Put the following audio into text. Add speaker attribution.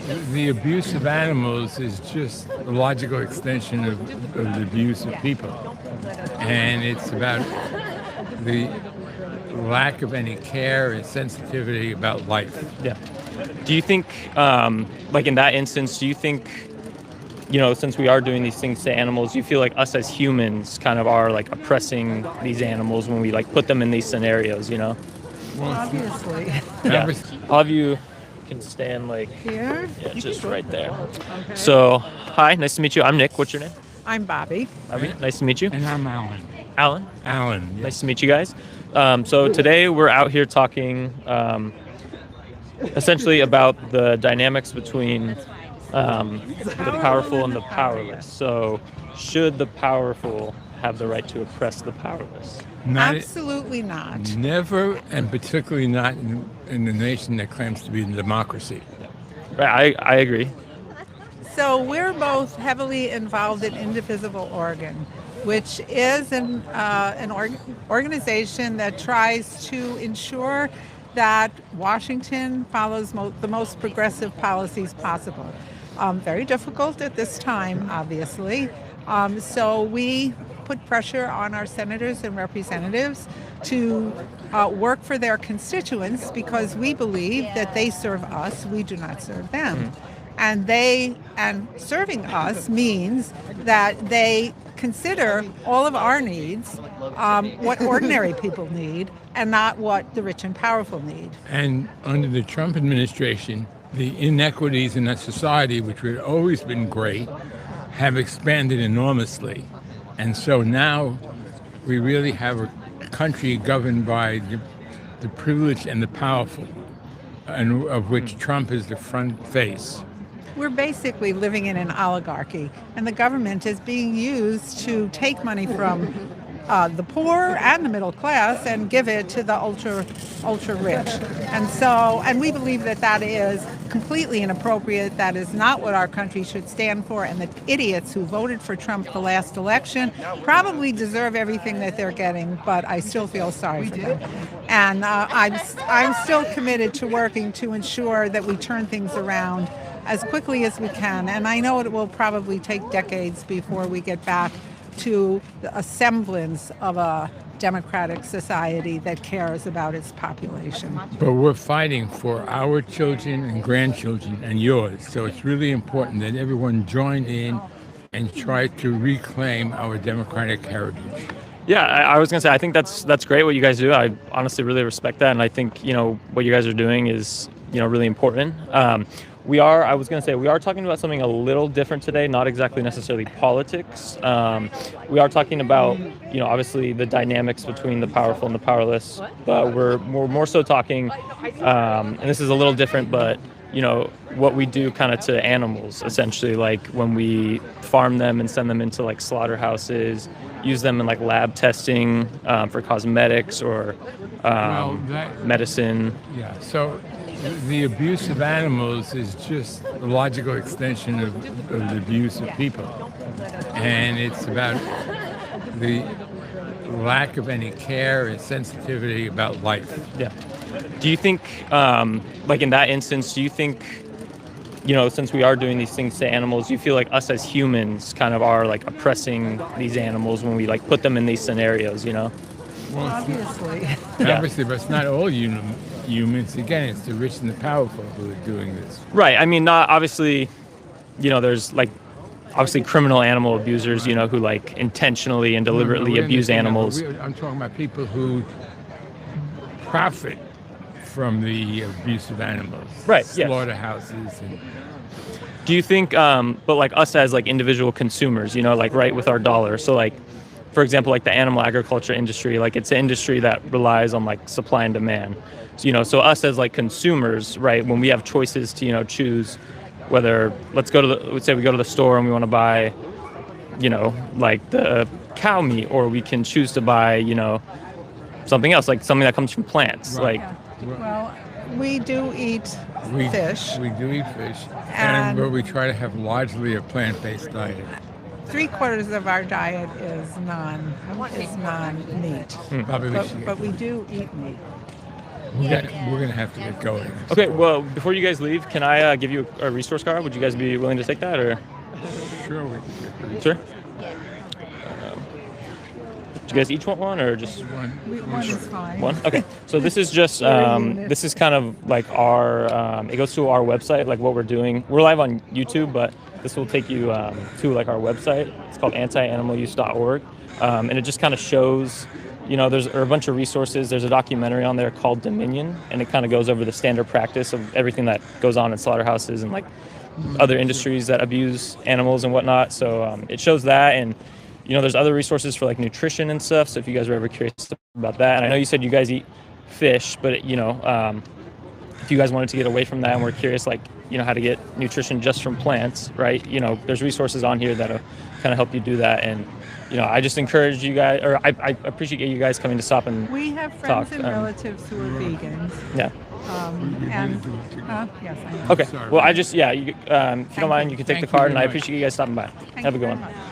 Speaker 1: the abuse of animals is just a logical extension of the abuse of people. And it's about the lack of any care and sensitivity about life.
Speaker 2: Yeah. Do you think, like in that instance, do you think, since we are doing these things to animals, you feel like us as humans kind of are like oppressing these animals when we like put them in these scenarios,
Speaker 1: Well,
Speaker 3: Obviously.
Speaker 2: Yeah. All of you can stand like
Speaker 3: Here?
Speaker 2: yeah, just right there. So, hi, nice to meet you. I'm Nick. What's your name?
Speaker 3: I'm Bobby.
Speaker 2: Bobby. Nice to meet you.
Speaker 1: And I'm Alan.
Speaker 2: Alan.
Speaker 1: Alan. Yes.
Speaker 2: Nice to meet you guys. So today we're out here talking essentially about the dynamics between the powerful and the powerless. So should the powerful have the right to oppress the powerless?
Speaker 3: Absolutely not.
Speaker 1: Never, and particularly not in the nation that claims to be a democracy.
Speaker 2: Right, I agree.
Speaker 3: So we're both heavily involved in Indivisible Oregon, which is an organization that tries to ensure that Washington follows the most progressive policies possible. Very difficult at this time, obviously. So we put pressure on our senators and representatives to work for their constituents because we believe that they serve us, we do not serve them. And serving us means that they consider all of our needs, what ordinary people need, and not what the rich and powerful need.
Speaker 1: And under the Trump administration, the inequities in that society, which had always been great, have expanded enormously. And so now we really have a country governed by the privileged and the powerful, and of which Trump is the front face.
Speaker 3: We're basically living in an oligarchy, and the government is being used to take money from the poor and the middle class and give it to the ultra rich. And we believe that is completely inappropriate. That is not what our country should stand for. And the idiots who voted for Trump the last election probably deserve everything that they're getting, but I still feel sorry for them. And I'm still committed to working to ensure that we turn things around as quickly as we can. And I know it will probably take decades before we get back to a semblance of a democratic society that cares about its population.
Speaker 1: But we're fighting for our children and grandchildren and yours. So it's really important that everyone join in and try to reclaim our democratic heritage.
Speaker 2: Yeah, I was going to say, I think that's great what you guys do. I honestly really respect that. And I think, what you guys are doing is, really important. We are talking about something a little different today, not exactly necessarily politics. We are talking about, obviously the dynamics between the powerful and the powerless, but we're more so talking, and this is a little different, but, what we do kind of to animals, essentially, like when we farm them and send them into like slaughterhouses, use them in like lab testing for cosmetics or medicine.
Speaker 1: Yeah, so the abuse of animals is just a logical extension of the abuse of people. And it's about the lack of any care and sensitivity about life.
Speaker 2: Yeah. Do you think, like in that instance, do you think, since we are doing these things to animals, you feel like us as humans kind of are like oppressing these animals when we like put them in these scenarios,
Speaker 1: Well,
Speaker 3: Obviously.
Speaker 1: Obviously, but it's not all humans. Again, it's the rich and the powerful who are doing this.
Speaker 2: Right. I mean, not obviously, there's like obviously criminal animal abusers, who like intentionally and deliberately abuse animals.
Speaker 1: I'm talking about people who profit from the abuse of animals.
Speaker 2: Right. Yes.
Speaker 1: Slaughterhouses. And
Speaker 2: Do you think, but like us as like individual consumers, like right with our dollar. So like, for example, like the animal agriculture industry, like it's an industry that relies on like supply and demand. So, so us as like consumers, right, when we have choices to, choose whether let's say we go to the store and we want to buy, like the cow meat, or we can choose to buy, something else, like something that comes from plants.
Speaker 1: Right.
Speaker 2: Like,
Speaker 3: Well, we do eat fish.
Speaker 1: We do eat fish, but we try to have largely a plant-based diet.
Speaker 3: 3/4 of our diet is non-meat,
Speaker 1: Probably
Speaker 3: but we do eat meat.
Speaker 1: We're gonna have to get going.
Speaker 2: Okay, well, before you guys leave, can I give you a resource card? Would you guys be willing to take that, or?
Speaker 1: Sure. We can get that.
Speaker 2: Sure. Do you guys each want one, or just
Speaker 1: One.
Speaker 3: One is fine.
Speaker 2: one? Okay. So this is just this is kind of like our it goes to our website, like what we're doing. We're live on YouTube, but this will take you to like our website. It's called antianimaluse.org, and it just kind of shows. There's a bunch of resources. There's a documentary on there called Dominion, and it kind of goes over the standard practice of everything that goes on in slaughterhouses and like other industries that abuse animals and whatnot. So it shows that, and there's other resources for like nutrition and stuff. So if you guys are ever curious about that, and I know you said you guys eat fish, but if you guys wanted to get away from that and we're curious, like how to get nutrition just from plants, right? There's resources on here that'll kind of help you do that. And I just encourage you guys, or I appreciate you guys coming to stop and
Speaker 3: We have friends and relatives who are vegans.
Speaker 2: Yeah.
Speaker 3: Yes, I know.
Speaker 2: Okay.
Speaker 1: Sorry.
Speaker 2: Well, if you don't mind, you can take the card, and I appreciate you guys stopping by. Have a good one.
Speaker 3: Very much.